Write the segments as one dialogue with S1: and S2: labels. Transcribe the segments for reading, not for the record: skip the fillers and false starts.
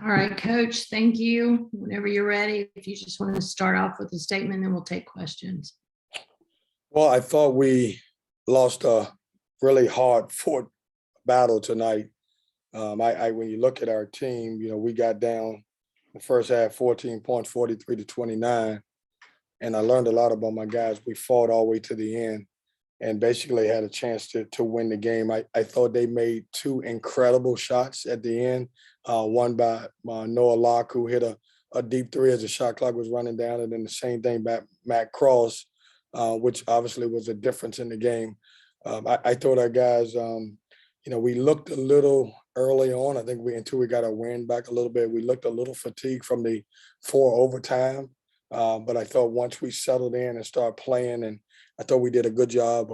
S1: All right, Coach, thank you. Whenever you're ready, if you just want to start off with a statement, then we'll take questions.
S2: Well, I thought we lost a really hard-fought battle tonight. When you look at our team, we got down the first half 14 points, 43-29. And I learned a lot about my guys. We fought all the way to the end and basically had a chance to win the game. I thought they made two incredible shots at the end. One by Noah Locke, who hit a deep three as the shot clock was running down, and then the same thing by Matt Cross, which obviously was a difference in the game. I thought our guys, we looked a little early on. I think until we got our wind back a little bit, we looked a little fatigued from the 4 overtime. But I thought once we settled in and started playing, and I thought we did a good job.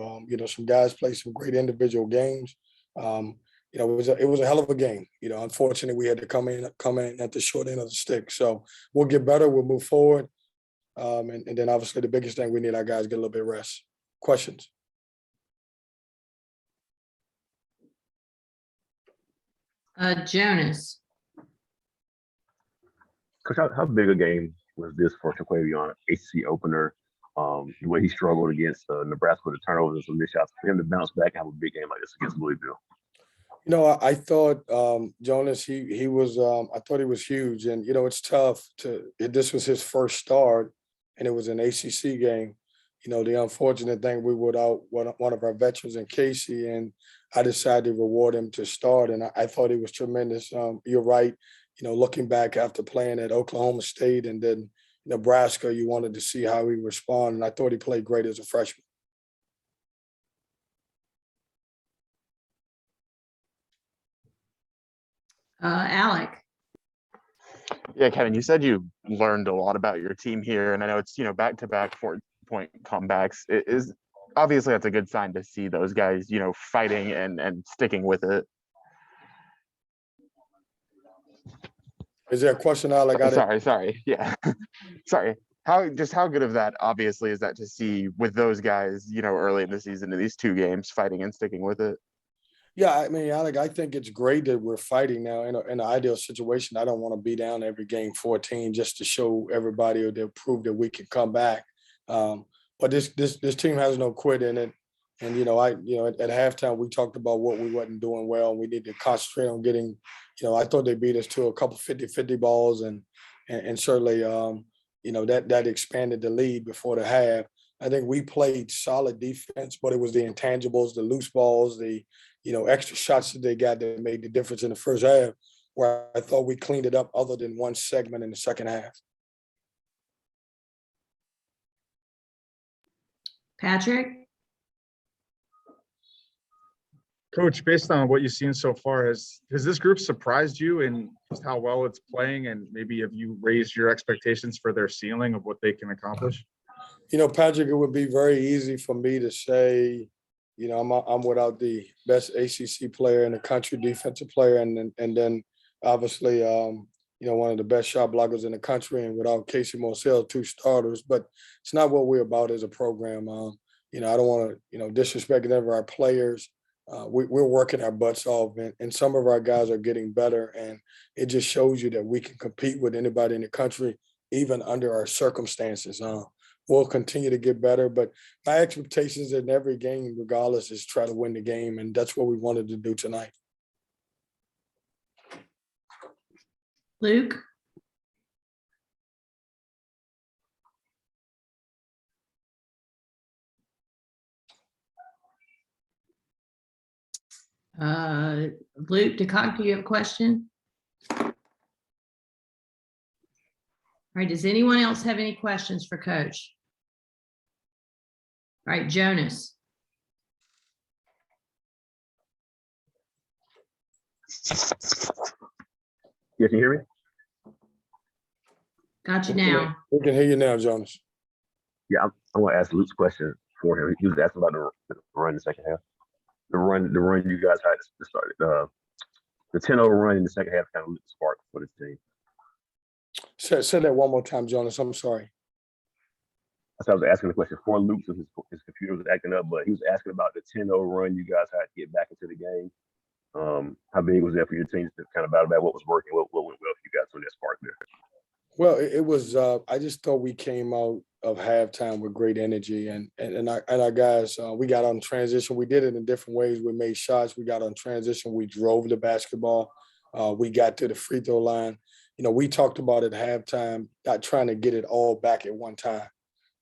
S2: Some guys played some great individual games. It was a hell of a game. Unfortunately, we had to come in at the short end of the stick. So we'll get better. We'll move forward. And then obviously the biggest thing, we need our guys get a little bit of rest. Questions?
S1: Jonas.
S3: Coach, how big a game was this for Shaquavion, ACC opener? The way he struggled against Nebraska with the turnovers and some missed shots, for him to bounce back and have a big game like this against Louisville.
S2: I thought Jonas, he was. I thought he was huge, and it's tough this was his first start, and it was an ACC game. The unfortunate thing, we were out one of our veterans in Casey, and I decided to reward him to start, and I thought he was tremendous. You're right. Looking back after playing at Oklahoma State and then Nebraska, you wanted to see how he responded, and I thought he played great as a freshman.
S1: Alec.
S4: Yeah, Kevin, you said you learned a lot about your team here, and I know it's back-to-back 4-point comebacks. It is obviously that's a good sign to see those guys fighting and sticking with it.
S2: Is there a question, Alec?
S4: Sorry. Yeah. Sorry. How good of that obviously is that to see with those guys, early in the season in these 2 games fighting and sticking with it?
S2: Yeah, I mean, Alec, I think it's great that we're fighting now. In an ideal situation, I don't want to be down every game 14 just to show everybody or to prove that we can come back. But this team has no quit in it. And, at halftime, we talked about what we wasn't doing well. We need to concentrate on getting, I thought they beat us to a couple 50-50 balls and certainly, that expanded the lead before the half. I think we played solid defense, but it was the intangibles, the loose balls, the, extra shots that they got that made the difference in the first half, where I thought we cleaned it up other than one segment in the second half.
S1: Patrick.
S5: Coach, based on what you've seen so far, has this group surprised you in just how well it's playing, and maybe have you raised your expectations for their ceiling of what they can accomplish?
S2: Patrick, it would be very easy for me to say, I'm without the best ACC player in the country, defensive player, and then obviously, one of the best shot blockers in the country, and without Casey Moselle, 2 starters. But it's not what we're about as a program. I don't want to, disrespect any of our players. We're working our butts off, and some of our guys are getting better, and it just shows you that we can compete with anybody in the country, even under our circumstances. We'll continue to get better, but my expectations in every game, regardless, is try to win the game, and that's what we wanted to do tonight.
S1: Luke. Luke DeCock, do you have a question? All right, does anyone else have any questions for Coach? All right, Jonas.
S3: Yeah, can you hear me?
S1: Got you now.
S2: We can hear you now, Jonas.
S3: Yeah, I'm going to ask Luke's question for him. He was asking about the run in the second half. The run you guys had to start. The 10-0 run in the second half kind of lit the spark for this team.
S2: Say that one more time, Jonas. I'm sorry.
S3: So I was asking the question for Luke, so his computer was acting up, but he was asking about the 10-0 run you guys had to get back into the game How big was that for your team to kind of battle back? What was working? What went well for you guys when that spark there?
S2: Well, it was. I just thought we came out of halftime with great energy, and our guys. We got on transition. We did it in different ways. We made shots. We got on transition. We drove the basketball. We got to the free throw line. You know, we talked about at halftime not trying to get it all back at one time.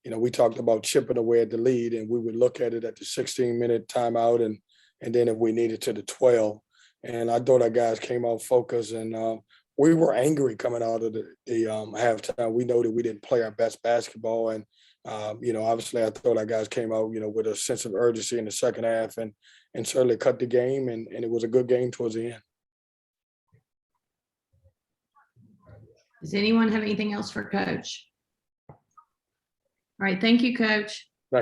S2: You know, we talked about chipping away at the lead, and we would look at it at the 16-minute timeout, and then if we needed to the 12. And I thought our guys came out focused, and we were angry coming out of the halftime. We know that we didn't play our best basketball, and you know, obviously, I thought our guys came out, you know, with a sense of urgency in the second half, and certainly cut the game, and it was a good game towards the end.
S1: Does anyone have anything else for Coach? All right, thank you, Coach.